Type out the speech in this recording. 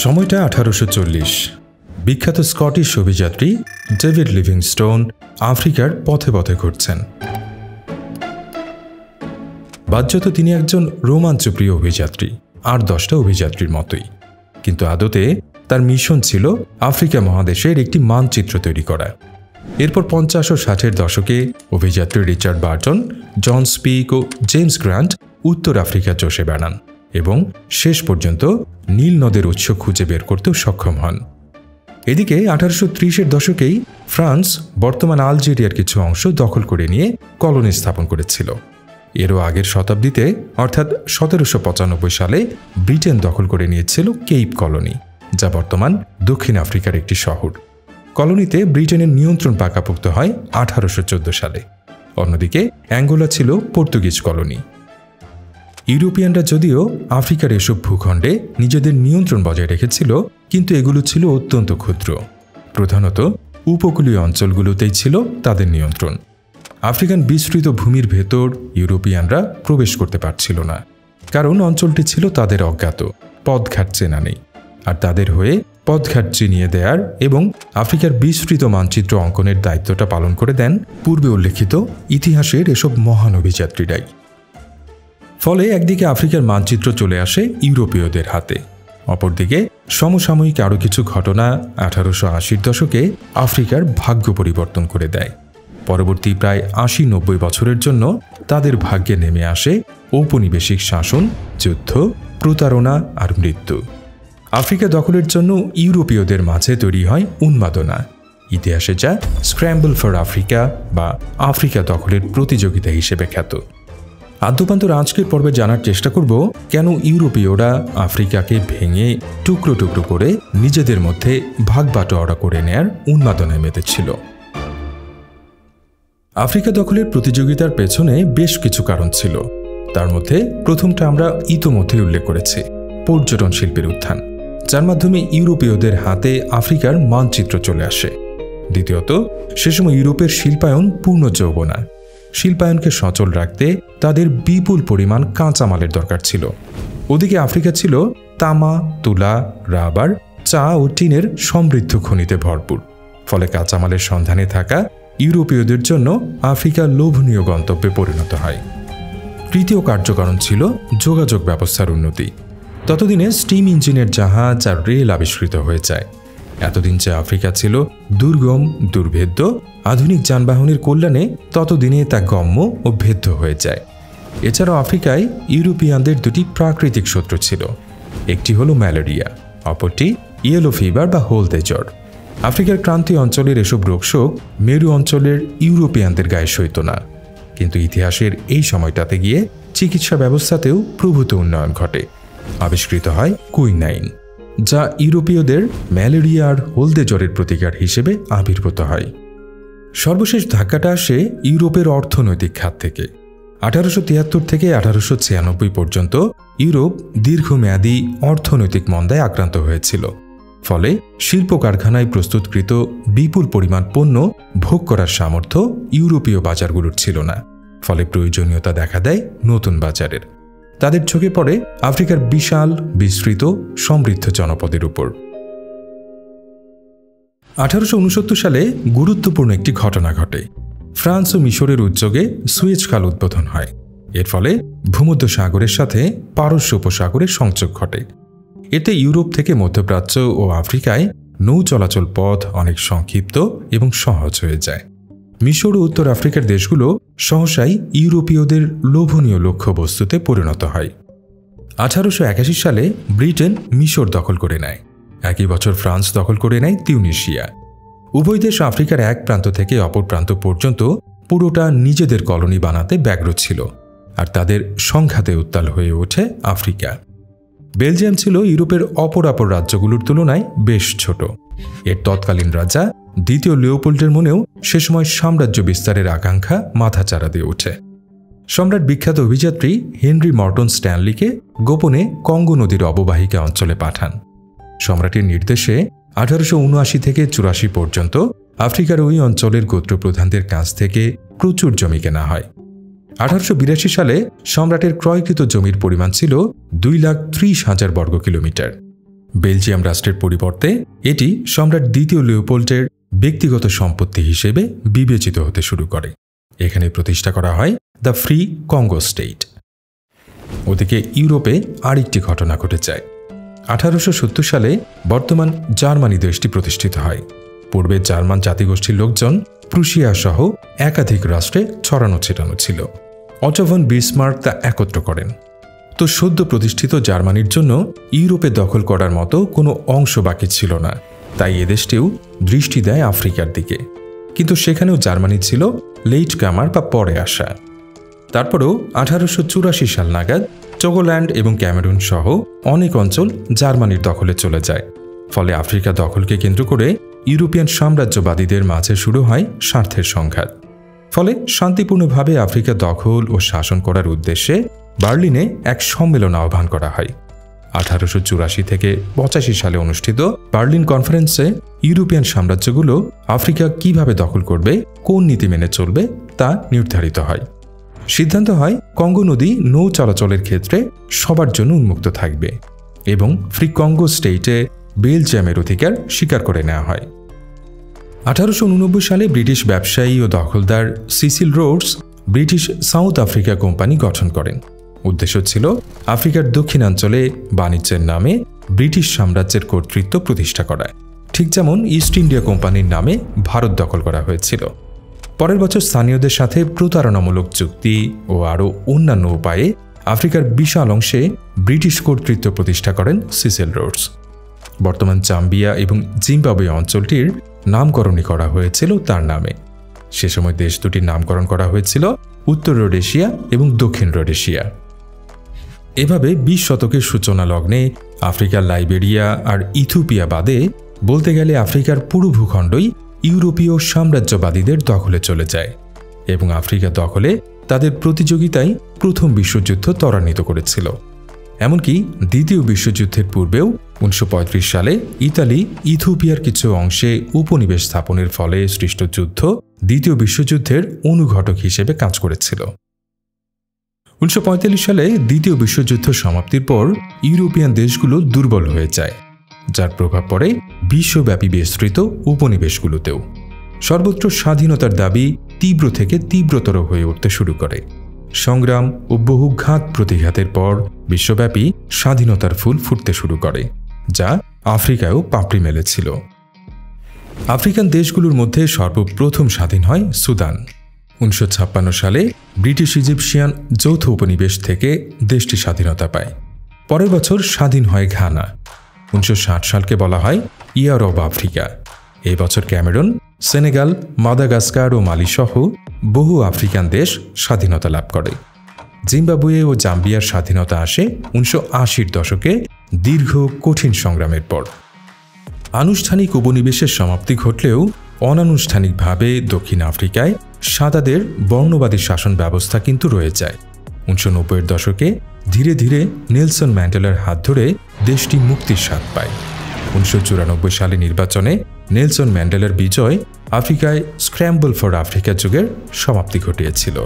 সময়টা 1840। বিখ্যাত Scottish অভিযাত্রী David Livingstone আফ্রিকার পথে পথে ঘুরছেন। বাহ্যত তিনি একজন রোমাঞ্চপ্রিয় অভিযাত্রী, আর 10টা অভিযাত্রীর মতোই, কিন্তু আদতে তার মিশন ছিল আফ্রিকা মহাদেশের একটি মানচিত্র তৈরি করা। এরপর 50 ও 60-এর দশকে অভিযাত্রী রিচার্ড বার্টন, জন স্পিক ও জেমস গ্রান্ট উত্তর আফ্রিকা চষে বেড়ান এবং শেষ পর্যন্ত নীল নদের উৎস খুঁজে বের করতেও সক্ষম হন। এদিকে 1830-এর দশকেই ফ্রান্স বর্তমান আলজেরিয়ার কিছু অংশ দখল করে নিয়ে কলোনি স্থাপন করেছিল। এরও আগের শতাব্দীতে অর্থাৎ 1795 সালে ব্রিটেন দখল করে নিয়েছিল কেপ কলোনি, যা বর্তমান দক্ষিণ আফ্রিকার একটি শহর। কলোনিতে ব্রিটেনের নিয়ন্ত্রণ পাকাপোক্ত হয় 1814 সালে। অন্যদিকে অ্যাঙ্গোলা ছিল পর্তুগিজ কলোনি। ইউরোপিয়ানরা যদিও আফ্রিকার এসব ভূখণ্ডে নিজেদের নিয়ন্ত্রণ বজায় রেখেছিল, কিন্তু এগুলো ছিল অত্যন্ত ক্ষুদ্র। প্রধানত উপকূলীয় অঞ্চলগুলোতেই ছিল তাদের নিয়ন্ত্রণ। আফ্রিকান বিস্তৃত ভূমির ভেতর ইউরোপিয়ানরা প্রবেশ করতে পারছিল না, কারণ অঞ্চলটি ছিল তাদের অজ্ঞাত, পথঘাট চেনা নেই। আর তাদের হয়ে পথঘাট চিনিয়ে দেয়ার এবং আফ্রিকার বিস্তৃত মানচিত্র অঙ্কনের দায়িত্বটা পালন করে দেন পূর্বে উল্লেখিত ইতিহাসের এসব মহান অভিযাত্রীরাই। ফলে একদিকে আফ্রিকার মানচিত্র চলে আসে ইউরোপীয়দের হাতে, অপরদিকে সমসাময়িক আরও কিছু ঘটনা 1880-র দশকে আফ্রিকার ভাগ্য পরিবর্তন করে দেয়। পরবর্তী প্রায় 80-90 বছরের জন্য তাদের ভাগ্যে নেমে আসে ঔপনিবেশিক শাসন, যুদ্ধ, প্রতারণা আর মৃত্যু। আফ্রিকা দখলের জন্য ইউরোপীয়দের মাঝে তৈরি হয় উন্মাদনা, ইতিহাসে যা স্ক্র্যাম্বল ফর আফ্রিকা বা আফ্রিকা দখলের প্রতিযোগিতা হিসেবে খ্যাত। আদ্যপান্তর আজকের পর্বে জানার চেষ্টা করব কেন ইউরোপীয়রা আফ্রিকাকে ভেঙে টুকরো টুকরো করে নিজেদের মধ্যে ভাগ বাটোয়ারা করে নেয়ার উন্মাদনায় মেতেছিল। আফ্রিকা দখলের প্রতিযোগিতার পেছনে বেশ কিছু কারণ ছিল। তার মধ্যে প্রথমটা আমরা ইতোমধ্যেই উল্লেখ করেছি, পর্যটন শিল্পের উত্থান, যার মাধ্যমে ইউরোপীয়দের হাতে আফ্রিকার মানচিত্র চলে আসে। দ্বিতীয়ত, সে সময় ইউরোপের শিল্পায়ন পূর্ণ যৌবনা। শিল্পায়নকে সচল রাখতে তাদের বিপুল পরিমাণ কাঁচামালের দরকার ছিল। ওদিকে আফ্রিকা ছিল তামা, তুলা, রাবার, চা ও টিনের সমৃদ্ধ খনিতে ভরপুর। ফলে কাঁচামালের সন্ধানে থাকা ইউরোপীয়দের জন্য আফ্রিকা লোভনীয় গন্তব্যে পরিণত হয়। তৃতীয় কার্যকারণ ছিল যোগাযোগ ব্যবস্থার উন্নতি। ততদিনে স্টিম ইঞ্জিনের জাহাজ আর রেল আবিষ্কৃত হয়ে যায়। এতদিন যে আফ্রিকা ছিল দুর্গম, দুর্ভেদ্য, আধুনিক যানবাহনের কল্যাণে ততদিনে তা গম্য ও ভেদ্য হয়ে যায়। এছাড়াও আফ্রিকায় ইউরোপিয়ানদের দুটি প্রাকৃতিক শত্রু ছিল, একটি হলো ম্যালেরিয়া, অপরটি ইয়েলো ফিভার বা হলদে জ্বর। আফ্রিকার ক্রান্তীয় অঞ্চলের এসব রোগশোক মেরু অঞ্চলের ইউরোপিয়ানদের গায়ে সইত না, কিন্তু ইতিহাসের এই সময়টাতে গিয়ে চিকিৎসা ব্যবস্থাতেও প্রভূত উন্নয়ন ঘটে। আবিষ্কৃত হয় কুইনাইন, যা ইউরোপীয়দের ম্যালেরিয়া আর হলদে জ্বরের প্রতিকার হিসেবে আবির্ভূত হয়। সর্বশেষ ধাক্কাটা আসে ইউরোপের অর্থনৈতিক খাত থেকে। 1873 থেকে 1896 পর্যন্ত ইউরোপ দীর্ঘমেয়াদী অর্থনৈতিক মন্দায় আক্রান্ত হয়েছিল। ফলে শিল্প কারখানায় প্রস্তুতকৃত বিপুল পরিমাণ পণ্য ভোগ করার সামর্থ্য ইউরোপীয় বাজারগুলোর ছিল না। ফলে প্রয়োজনীয়তা দেখা দেয় নতুন বাজারের। তাদের চোখে পড়ে আফ্রিকার বিশাল, বিস্তৃত, সমৃদ্ধ জনপদের উপর। 1869 সালে গুরুত্বপূর্ণ একটি ঘটনা ঘটে। ফ্রান্স ও মিশরের উদ্যোগে সুয়েজ খাল উদ্বোধন হয়। এর ফলে ভূমধ্যসাগরের সাথে পারস্য উপসাগরের সংযোগ ঘটে। এতে ইউরোপ থেকে মধ্যপ্রাচ্য ও আফ্রিকায় নৌ চলাচল পথ অনেক সংক্ষিপ্ত এবং সহজ হয়ে যায়। মিশর ও উত্তর আফ্রিকার দেশগুলো সহসাই ইউরোপীয়দের লোভনীয় লক্ষ্যবস্তুতে পরিণত হয়। 1881 সালে ব্রিটেন মিশর দখল করে নেয়। একই বছর ফ্রান্স দখল করে নেয় তিউনিসিয়া। উভয় দেশ আফ্রিকার এক প্রান্ত থেকে অপর প্রান্ত পর্যন্ত পুরোটা নিজেদের কলোনি বানাতে ব্যগ্র ছিল, আর তাদের সংঘাতে উত্তাল হয়ে ওঠে আফ্রিকা। বেলজিয়াম ছিল ইউরোপের অপরাপর রাজ্যগুলোর তুলনায় বেশ ছোট। এর তৎকালীন রাজা দ্বিতীয় লিওপোল্ডের মনেও সে সময় সাম্রাজ্য বিস্তারের আকাঙ্ক্ষা মাথাচাড়া দিয়ে ওঠে। সম্রাট বিখ্যাত অভিযাত্রী হেনরি মর্টন স্ট্যানলিকে গোপনে কঙ্গো নদীর অববাহিকা অঞ্চলে পাঠান। সম্রাটের নির্দেশে 1879 থেকে 84 পর্যন্ত আফ্রিকার ওই অঞ্চলের গোত্রপ্রধানদের কাছ থেকে প্রচুর জমি কেনা হয়। 1882 সালে সম্রাটের ক্রয়কৃত জমির পরিমাণ ছিল 2,30,000 বর্গ কিলোমিটার। বেলজিয়াম রাষ্ট্রের পরিবর্তে এটি সম্রাট দ্বিতীয় লিওপোল্ডের ব্যক্তিগত সম্পত্তি হিসেবে বিবেচিত হতে শুরু করে। এখানে প্রতিষ্ঠা করা হয় দ্য ফ্রি কঙ্গো স্টেট। ওদিকে ইউরোপে আরেকটি ঘটনা ঘটে যায়। 1870 সালে বর্তমান জার্মানি দেশটি প্রতিষ্ঠিত হয়। পূর্বে জার্মান জাতিগোষ্ঠীর লোকজন প্রুশিয়া সহ একাধিক রাষ্ট্রে ছড়ানো ছিটানো ছিল। অটো ভন বিসমার্ক তা একত্র করেন। তো সদ্য প্রতিষ্ঠিত জার্মানির জন্য ইউরোপে দখল করার মতো কোনো অংশ বাকি ছিল না, তাই এদেশটিও দৃষ্টি দেয় আফ্রিকার দিকে। কিন্তু সেখানেও জার্মানি ছিল লেট কামার বা পরে আসা। তারপরেও 1884 সাল নাগাদ টোগোল্যান্ড এবং ক্যামেরুন সহ অনেক অঞ্চল জার্মানির দখলে চলে যায়। ফলে আফ্রিকা দখলকে কেন্দ্র করে ইউরোপিয়ান সাম্রাজ্যবাদীদের মাঝে শুরু হয় স্বার্থের সংঘাত। ফলে শান্তিপূর্ণভাবে আফ্রিকা দখল ও শাসন করার উদ্দেশ্যে বার্লিনে এক সম্মেলন আহ্বান করা হয়। 1884 থেকে 85 সালে অনুষ্ঠিত বার্লিন কনফারেন্সে ইউরোপিয়ান সাম্রাজ্যগুলো আফ্রিকা কিভাবে দখল করবে, কোন নীতি মেনে চলবে তা নির্ধারিত হয়। সিদ্ধান্ত হয় কঙ্গো নদী নৌ চলাচলের ক্ষেত্রে সবার জন্য উন্মুক্ত থাকবে এবং ফ্রি কঙ্গো স্টেটে বেলজিয়ামের অধিকার স্বীকার করে নেওয়া হয়। 1889 সালে ব্রিটিশ ব্যবসায়ী ও দখলদার Cecil Rhodes British South Africa company গঠন করেন। উদ্দেশ্য ছিল আফ্রিকার দক্ষিণাঞ্চলে বাণিজ্যের নামে ব্রিটিশ সাম্রাজ্যের কর্তৃত্ব প্রতিষ্ঠা করা, ঠিক যেমন ইস্ট ইন্ডিয়া কোম্পানির নামে ভারত দখল করা হয়েছিল। পরের বছর স্থানীয়দের সাথে প্রতারণামূলক চুক্তি ও আরও অন্যান্য উপায়ে আফ্রিকার বিশাল অংশে ব্রিটিশ কর্তৃত্ব প্রতিষ্ঠা করেন সিসিল রোডস। বর্তমান জাম্বিয়া এবং জিম্বাবুয়ে অঞ্চলটির নামকরণই করা হয়েছিল তার নামে। সে সময় দেশ দুটির নামকরণ করা হয়েছিল উত্তর রোডেশিয়া এবং দক্ষিণ রোডেশিয়া। এভাবে 20 শতকের সূচনা লগ্নে আফ্রিকার লাইবেরিয়া আর ইথিওপিয়া বাদে বলতে গেলে আফ্রিকার পুরো ভূখণ্ডই ইউরোপীয় সাম্রাজ্যবাদীদের দখলে চলে যায় এবং আফ্রিকা দখলে তাদের প্রতিযোগিতায় প্রথম বিশ্বযুদ্ধ ত্বরান্বিত করেছিল। এমনকি দ্বিতীয় বিশ্বযুদ্ধের পূর্বেও 1935 সালে ইতালি ইথিওপিয়ার কিছু অংশে উপনিবেশ স্থাপনের ফলে সৃষ্ট যুদ্ধ দ্বিতীয় বিশ্বযুদ্ধের অনুঘটক হিসেবে কাজ করেছিল। 1945 সালে দ্বিতীয় বিশ্বযুদ্ধ সমাপ্তির পর ইউরোপিয়ান দেশগুলো দুর্বল হয়ে যায়, যার প্রভাব পড়ে বিশ্বব্যাপী বিস্তৃত উপনিবেশগুলোতেও। সর্বত্র স্বাধীনতার দাবি তীব্র থেকে তীব্রতর হয়ে উঠতে শুরু করে। সংগ্রাম ও বহু ঘাত প্রতিঘাতের পর বিশ্বব্যাপী স্বাধীনতার ফুল ফুটতে শুরু করে, যা আফ্রিকায়ও পাপড়ি মেলেছিল। আফ্রিকান দেশগুলোর মধ্যে সর্বপ্রথম স্বাধীন হয় সুদান। 1956 সালে ব্রিটিশ ইজিপশিয়ান যৌথ উপনিবেশ থেকে দেশটি স্বাধীনতা পায়। পরের বছর স্বাধীন হয় ঘানা। 1960 সালকে বলা হয় ইয়ার অব আফ্রিকা। এই বছর ক্যামেরুন, সেনেগাল, মাদাগাস্কার ও মালি সহ বহু আফ্রিকান দেশ স্বাধীনতা লাভ করে। জিম্বাবুয়ে ও জাম্বিয়ার স্বাধীনতা আসে 1980-র দশকে দীর্ঘ কঠিন সংগ্রামের পর। আনুষ্ঠানিক উপনিবেশের সমাপ্তি ঘটলেও অনানুষ্ঠানিকভাবে দক্ষিণ আফ্রিকায় সাদাদের বর্ণবাদী শাসন ব্যবস্থা কিন্তু রয়ে যায়। 1990-এর দশকে ধীরে ধীরে নেলসন ম্যান্ডেলার হাত ধরে দেশটি মুক্তির স্বাদ পায়। 1994 সালে নির্বাচনে নেলসন ম্যান্ডেলার বিজয় আফ্রিকায় স্ক্র্যাম্বল ফর আফ্রিকা যুগের সমাপ্তি ঘটিয়েছিল।